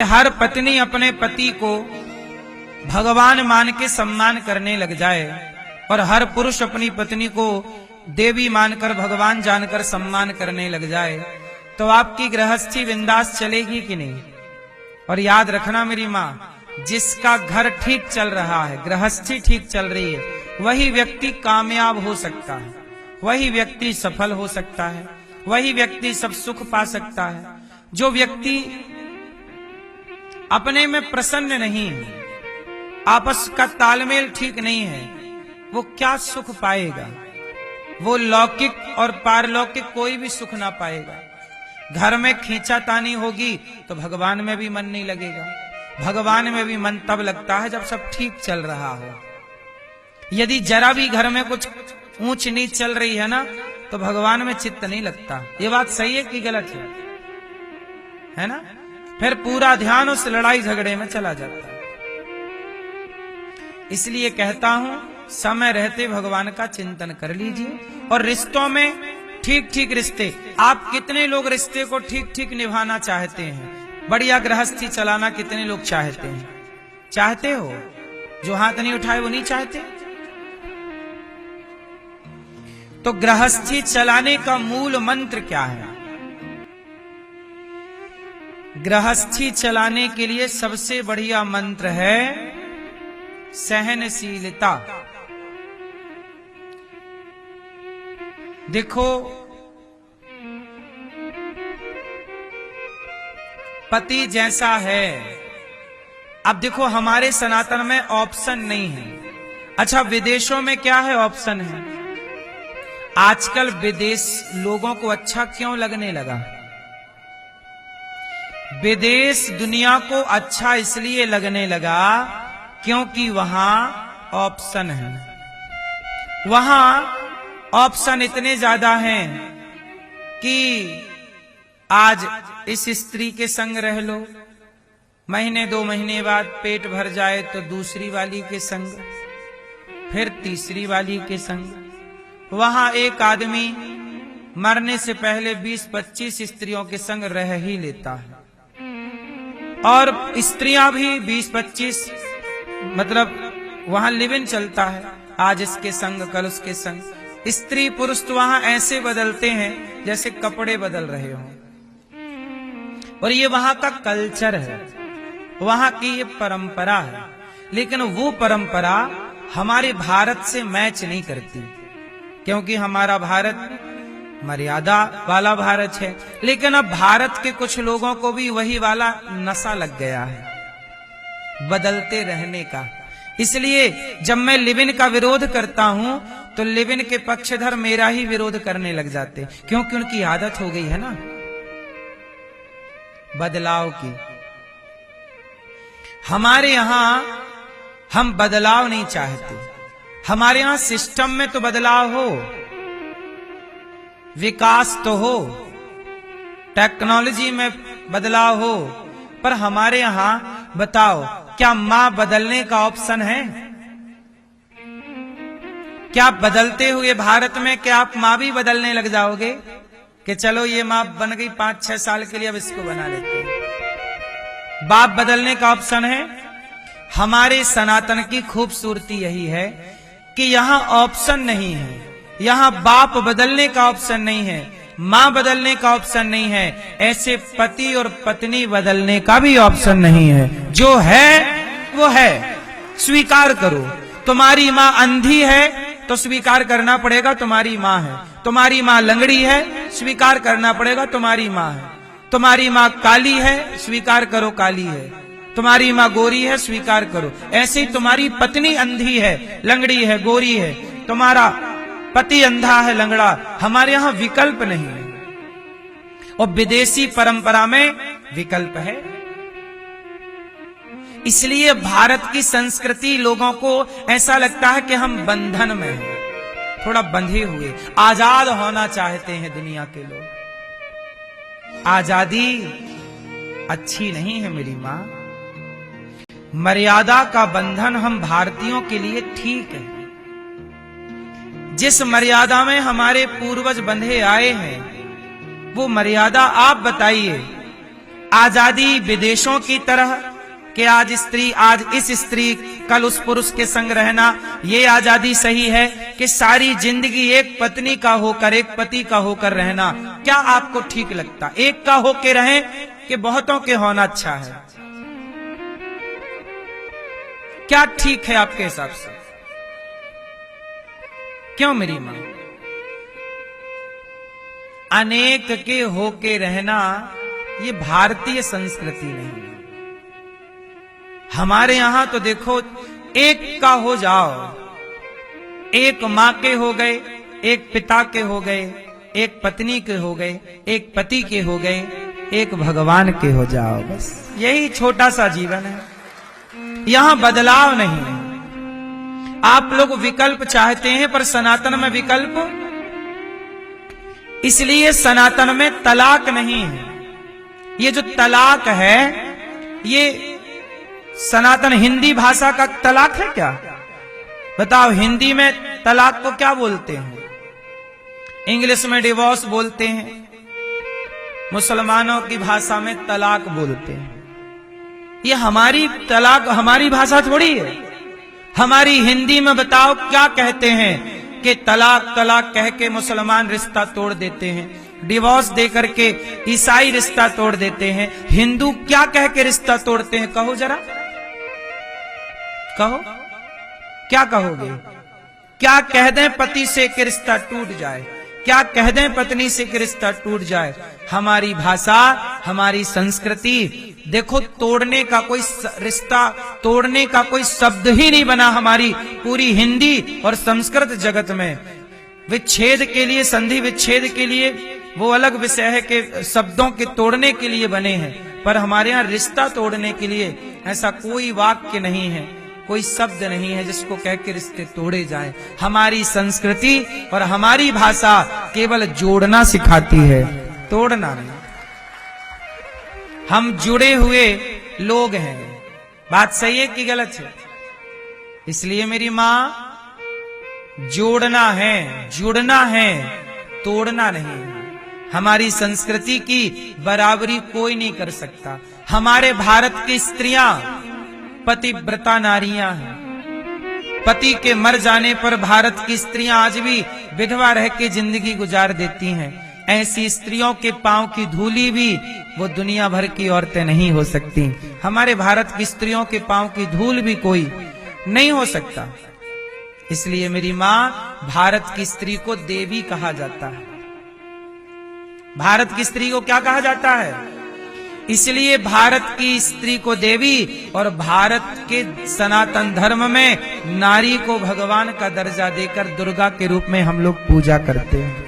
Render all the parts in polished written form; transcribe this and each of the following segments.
हर पत्नी अपने पति को भगवान मान के सम्मान करने लग जाए और हर पुरुष अपनी पत्नी को देवी मानकर भगवान जानकर सम्मान करने लग जाए, तो आपकी गृहस्थी बिंदास चलेगी कि नहीं? और याद रखना मेरी माँ, जिसका घर ठीक चल रहा है, गृहस्थी ठीक चल रही है, वही व्यक्ति कामयाब हो सकता है, वही व्यक्ति सफल हो सकता है, वही व्यक्ति सब सुख पा सकता है। जो व्यक्ति अपने में प्रसन्न नहीं है, आपस का तालमेल ठीक नहीं है, वो क्या सुख पाएगा? वो लौकिक और पारलौकिक कोई भी सुख ना पाएगा। घर में खींचातानी होगी तो भगवान में भी मन नहीं लगेगा। भगवान में भी मन तब लगता है जब सब ठीक चल रहा हो। यदि जरा भी घर में कुछ ऊंच नीच चल रही है ना, तो भगवान में चित्त नहीं लगता। ये बात सही है कि गलत है ना? फिर पूरा ध्यान उस लड़ाई झगड़े में चला जाता है। इसलिए कहता हूं, समय रहते भगवान का चिंतन कर लीजिए। और रिश्तों में ठीक ठीक रिश्ते, आप कितने लोग रिश्ते को ठीक ठीक निभाना चाहते हैं? बढ़िया गृहस्थी चलाना कितने लोग चाहते हैं? चाहते हो? जो हाथ नहीं उठाए वो नहीं चाहते। तो गृहस्थी चलाने का मूल मंत्र क्या है? गृहस्थी चलाने के लिए सबसे बढ़िया मंत्र है सहनशीलता। देखो, पति जैसा है, अब देखो हमारे सनातन में ऑप्शन नहीं है। अच्छा, विदेशों में क्या है? ऑप्शन है। आजकल विदेश लोगों को अच्छा क्यों लगने लगा? विदेश दुनिया को अच्छा इसलिए लगने लगा क्योंकि वहां ऑप्शन है। वहां ऑप्शन इतने ज्यादा हैं कि आज इस स्त्री के संग रह लो, महीने 2 महीने बाद पेट भर जाए तो दूसरी वाली के संग, फिर तीसरी वाली के संग। वहां एक आदमी मरने से पहले 20-25 स्त्रियों के संग रह ही लेता है, और स्त्रियां भी 20-25, मतलब वहां लिव इन चलता है, आज इसके संग कल उसके संग। स्त्री पुरुष तो वहां ऐसे बदलते हैं जैसे कपड़े बदल रहे हो। और ये वहां का कल्चर है, वहां की ये परंपरा है। लेकिन वो परंपरा हमारे भारत से मैच नहीं करती, क्योंकि हमारा भारत मर्यादा वाला भारत है। लेकिन अब भारत के कुछ लोगों को भी वही वाला नशा लग गया है बदलते रहने का। इसलिए जब मैं लिव इन का विरोध करता हूं तो लिव इन के पक्षधर मेरा ही विरोध करने लग जाते, क्योंकि उनकी आदत हो गई है ना बदलाव की। हमारे यहां हम बदलाव नहीं चाहते। हमारे यहां सिस्टम में तो बदलाव हो, विकास तो हो, टेक्नोलॉजी में बदलाव हो, पर हमारे यहां बताओ, क्या मां बदलने का ऑप्शन है? क्या बदलते हुए भारत में क्या आप मां भी बदलने लग जाओगे कि चलो ये मां बन गई 5-6 साल के लिए, अब इसको बना लेते हैं? बाप बदलने का ऑप्शन है? हमारे सनातन की खूबसूरती यही है कि यहां ऑप्शन नहीं है। यहां बाप बदलने का ऑप्शन नहीं है, मां बदलने का ऑप्शन नहीं है, ऐसे पति और पत्नी बदलने का भी ऑप्शन नहीं है। जो है वो है, स्वीकार करो। तुम्हारी मां अंधी है तो स्वीकार करना पड़ेगा तुम्हारी मां है। तुम्हारी मां लंगड़ी है, स्वीकार करना पड़ेगा तुम्हारी मां है। तुम्हारी मां काली है, स्वीकार करो काली है। तुम्हारी मां गोरी है, स्वीकार करो। ऐसे ही तुम्हारी पत्नी अंधी है, लंगड़ी है, गोरी है, तुम्हारा पति अंधा है, लंगड़ा। हमारे यहां विकल्प नहीं है, और विदेशी परंपरा में विकल्प है। इसलिए भारत की संस्कृति लोगों को ऐसा लगता है कि हम बंधन में हैं, थोड़ा बंधे हुए, आजाद होना चाहते हैं दुनिया के लोग। आजादी अच्छी नहीं है मेरी मां। मर्यादा का बंधन हम भारतीयों के लिए ठीक है। जिस मर्यादा में हमारे पूर्वज बंधे आए हैं, वो मर्यादा आप बताइए आजादी विदेशों की तरह कि आज इस स्त्री कल उस पुरुष के संग रहना, ये आजादी सही है कि सारी जिंदगी एक पत्नी का होकर, एक पति का होकर रहना? क्या आपको ठीक लगता? एक का होके रहें कि बहुतों के होना अच्छा है? क्या ठीक है आपके हिसाब से? क्यों मेरी मां? अनेक के होके रहना ये भारतीय संस्कृति नहीं है। हमारे यहां तो देखो, एक का हो जाओ, एक मां के हो गए, एक पिता के हो गए, एक पत्नी के हो गए, एक पति के हो गए, एक भगवान के हो जाओ, बस यही छोटा सा जीवन है। यहां बदलाव नहीं है। आप लोग विकल्प चाहते हैं, पर सनातन में विकल्प, इसलिए सनातन में तलाक नहीं है। ये जो तलाक है, ये सनातन हिंदी भाषा का तलाक है क्या? बताओ, हिंदी में तलाक को क्या बोलते हैं? इंग्लिश में डिवोर्स बोलते हैं, मुसलमानों की भाषा में तलाक बोलते हैं। ये हमारी तलाक, हमारी भाषा थोड़ी है। हमारी हिंदी में बताओ क्या कहते हैं कि तलाक तलाक कह के मुसलमान रिश्ता तोड़ देते हैं, डिवोर्स दे करके ईसाई रिश्ता तोड़ देते हैं। हिंदू क्या कह के रिश्ता तोड़ते हैं? कहो जरा, कहो, क्या कहोगे? क्या कह दें पति से कि रिश्ता टूट जाए? क्या कह दें पत्नी से कि रिश्ता टूट जाए? हमारी भाषा, हमारी संस्कृति, देखो तोड़ने का कोई रिश्ता, तोड़ने का कोई शब्द ही नहीं बना हमारी पूरी हिंदी और संस्कृत जगत में। विच्छेद के लिए, संधि विच्छेद के लिए वो अलग विषय है कि शब्दों के तोड़ने के लिए बने हैं, पर हमारे यहाँ रिश्ता तोड़ने के लिए ऐसा कोई वाक्य नहीं है, कोई शब्द नहीं है जिसको कह के रिश्ते तोड़े जाएं। हमारी संस्कृति और हमारी भाषा केवल जोड़ना सिखाती है, तोड़ना नहीं। हम जुड़े हुए लोग हैं। बात सही है कि गलत है? इसलिए मेरी मां, जोड़ना है, जुड़ना है, तोड़ना नहीं। हमारी संस्कृति की बराबरी कोई नहीं कर सकता। हमारे भारत की स्त्रियां पतिव्रता नारियां हैं। पति के मर जाने पर भारत की स्त्रियां आज भी विधवा रह के जिंदगी गुजार देती हैं। ऐसी स्त्रियों के पांव की धूली भी वो दुनिया भर की औरतें नहीं हो सकती। हमारे भारत की स्त्रियों के पांव की धूल भी कोई नहीं हो सकता। इसलिए मेरी मां, भारत की स्त्री को देवी कहा जाता है। भारत की स्त्री को क्या कहा जाता है? इसलिए भारत की स्त्री को देवी, और भारत के सनातन धर्म में नारी को भगवान का दर्जा देकर दुर्गा के रूप में हम लोग पूजा करते हैं,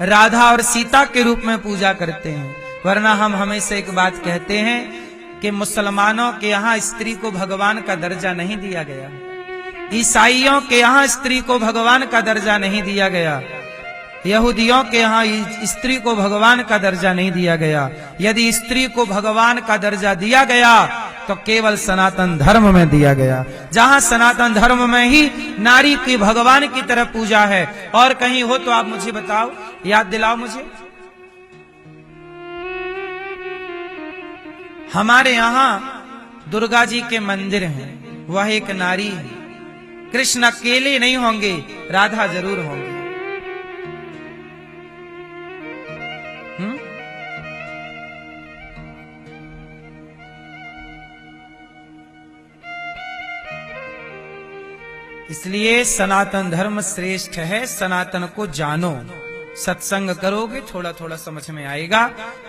राधा और सीता के रूप में पूजा करते हैं। वरना हम हमेशा एक बात कहते हैं कि मुसलमानों के यहाँ स्त्री को भगवान का दर्जा नहीं दिया गया, ईसाइयों के यहाँ स्त्री को भगवान का दर्जा नहीं दिया गया, यहूदियों के यहाँ स्त्री को भगवान का दर्जा नहीं दिया गया। यदि स्त्री को भगवान का दर्जा दिया गया तो केवल सनातन धर्म में दिया गया, जहां सनातन धर्म में ही नारी की भगवान की तरह पूजा है। और कहीं हो तो आप मुझे बताओ, याद दिलाओ मुझे। हमारे यहाँ दुर्गा जी के मंदिर हैं, वह एक नारी है। कृष्ण अकेले नहीं होंगे, राधा जरूर होंगे। इसलिए सनातन धर्म श्रेष्ठ है। सनातन को जानो, सत्संग करोगे थोड़ा थोड़ा समझ में आएगा।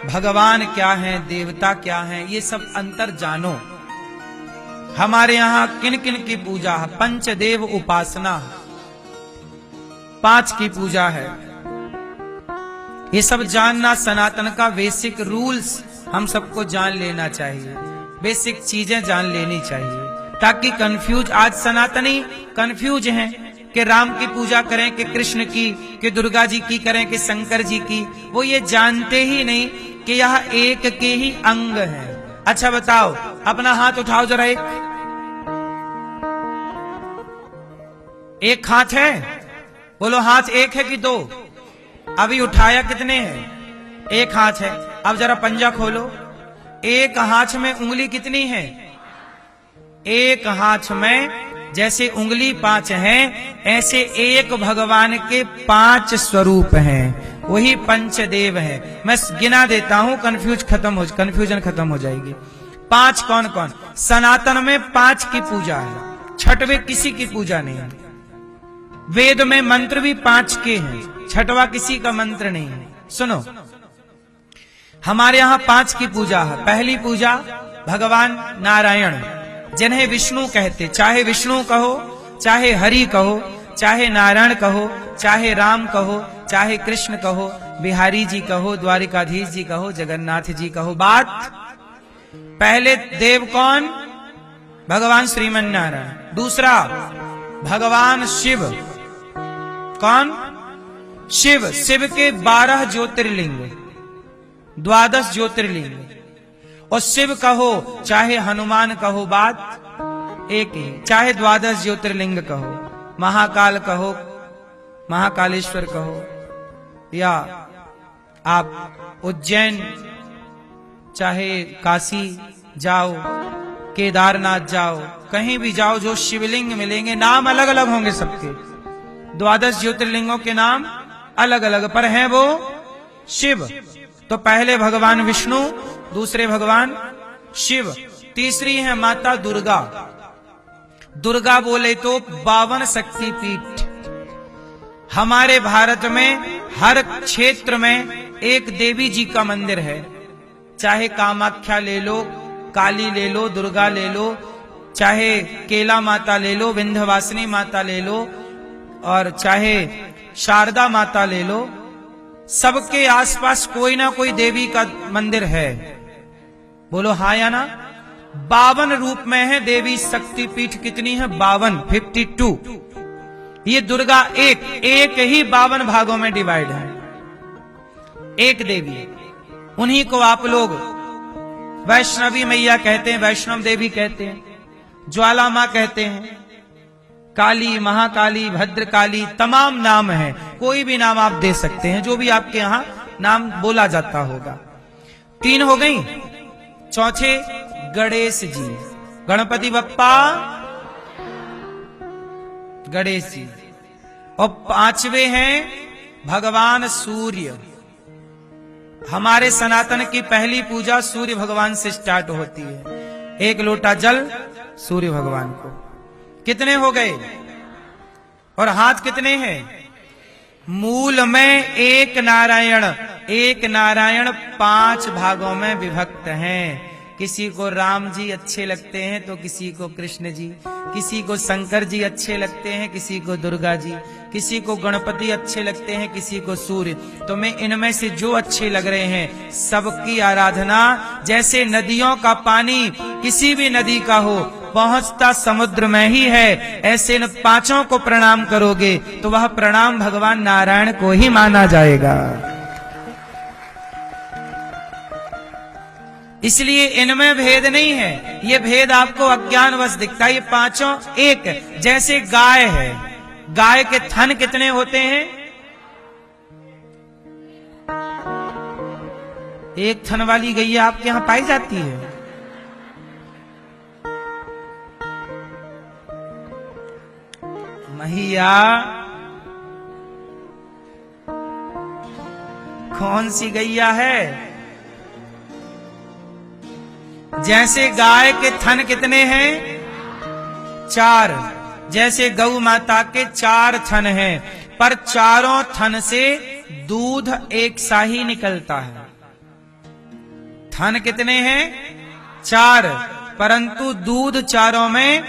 भगवान क्या है, देवता क्या है, ये सब अंतर जानो। हमारे यहाँ किन किन की पूजा है? पंचदेव उपासना, 5 की पूजा है। ये सब जानना सनातन का बेसिक रूल्स हम सबको जान लेना चाहिए, बेसिक चीजें जान लेनी चाहिए, ताकि कंफ्यूज, आज सनातनी कंफ्यूज हैं कि राम की पूजा करें कि कृष्ण की, कि दुर्गा जी की करें कि शंकर जी की। वो ये जानते ही नहीं कि यह एक के ही अंग हैं। अच्छा बताओ, अपना हाथ उठाओ जरा, एक हाथ है? बोलो हाथ एक है कि 2? अभी उठाया कितने हैं? एक हाथ है। अब जरा पंजा खोलो, एक हाथ में उंगली कितनी है? एक हाथ में जैसे उंगली 5 है, ऐसे एक भगवान के 5 स्वरूप हैं, वही पंचदेव है। मैं गिना देता हूं, कंफ्यूजन खत्म हो जाएगी। 5 कौन कौन? सनातन में 5 की पूजा है, छठवें किसी की पूजा नहीं है। वेद में मंत्र भी 5 के हैं, छठवा किसी का मंत्र नहीं है। सुनो, हमारे यहां 5 की पूजा है। पहली पूजा भगवान नारायण, जिन्हें विष्णु कहते, चाहे विष्णु कहो, चाहे हरि कहो, चाहे नारायण कहो, चाहे राम कहो, चाहे कृष्ण कहो, बिहारी जी कहो, द्वारिकाधीश जी कहो, जगन्नाथ जी कहो। बात पहले देव कौन? भगवान श्रीमन नारायण। दूसरा भगवान शिव। कौन? शिव। शिव के 12 ज्योतिर्लिंग, 12 ज्योतिर्लिंग। और शिव कहो चाहे हनुमान कहो, बात एक ही। चाहे 12 ज्योतिर्लिंग कहो, महाकाल कहो, महाकालेश्वर कहो, या आप उज्जैन, चाहे काशी जाओ, केदारनाथ जाओ, कहीं भी जाओ, जो शिवलिंग मिलेंगे, नाम अलग अलग होंगे सबके। 12 ज्योतिर्लिंगों के नाम अलग अलग, पर हैं वो शिव। तो पहले भगवान विष्णु, दूसरे भगवान शिव, तीसरी है माता दुर्गा। दुर्गा बोले तो 52 शक्तिपीठ। हमारे भारत में हर क्षेत्र में एक देवी जी का मंदिर है। चाहे कामाख्या ले लो, काली ले लो, दुर्गा ले लो, चाहे केला माता ले लो, विंध्यवासिनी माता ले लो, और चाहे शारदा माता ले लो, सबके आसपास कोई ना कोई देवी का मंदिर है। बोलो हाँ या ना? 52 रूप में है देवी शक्तिपीठ। कितनी है? 52। ये दुर्गा एक ही 52 भागों में डिवाइड है, एक देवी। उन्हीं को आप लोग वैष्णवी मैया कहते हैं, वैष्णव देवी कहते हैं, ज्वाला मां कहते हैं, काली, महाकाली, भद्रकाली, तमाम नाम है। कोई भी नाम आप दे सकते हैं, जो भी आपके यहां नाम बोला जाता होगा। 3 हो गई। चौथे गणेश जी, गणपति बप्पा गणेश जी। और 5वें हैं भगवान सूर्य। हमारे सनातन की पहली पूजा सूर्य भगवान से स्टार्ट होती है। 1 लोटा जल सूर्य भगवान को। कितने हो गए? और हाथ कितने हैं? मूल में एक नारायण 5 भागों में विभक्त हैं। किसी को राम जी अच्छे लगते हैं तो किसी को कृष्ण जी, किसी को शंकर जी अच्छे लगते हैं, किसी को दुर्गा जी, किसी को गणपति अच्छे लगते हैं, किसी को सूर्य। तो मैं इनमें से जो अच्छे लग रहे हैं सबकी आराधना, जैसे नदियों का पानी किसी भी नदी का हो पहुंचता समुद्र में ही है, ऐसे इन 5 को प्रणाम करोगे तो वह प्रणाम भगवान नारायण को ही माना जाएगा। इसलिए इनमें भेद नहीं है, ये भेद आपको अज्ञानवश दिखता है। ये 5 एक, जैसे गाय है, गाय के थन कितने होते हैं? एक थन वाली गैया आपके यहां पाई जाती है? मैया कौन सी गैया है? जैसे गाय के थन कितने हैं? 4। जैसे गौ माता के 4 थन हैं, पर चारों थन से दूध एक सा ही निकलता है। थन कितने हैं? 4, परंतु दूध चारों में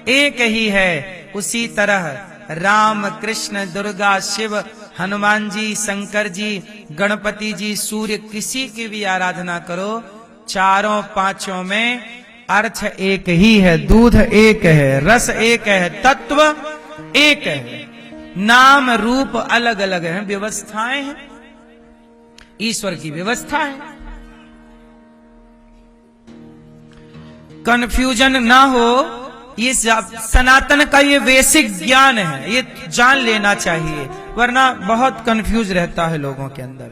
एक ही है। उसी तरह राम, कृष्ण, दुर्गा, शिव, हनुमान जी, शंकर जी, गणपति जी, सूर्य, किसी की भी आराधना करो, चारों 5 में अर्थ एक ही है, दूध एक है, रस एक है, तत्व एक है, नाम रूप अलग अलग है, व्यवस्थाएं हैं, ईश्वर की व्यवस्था है। कंफ्यूजन ना हो, ये सनातन का ये बेसिक ज्ञान है, ये जान लेना चाहिए, वरना बहुत कंफ्यूज रहता है लोगों के अंदर।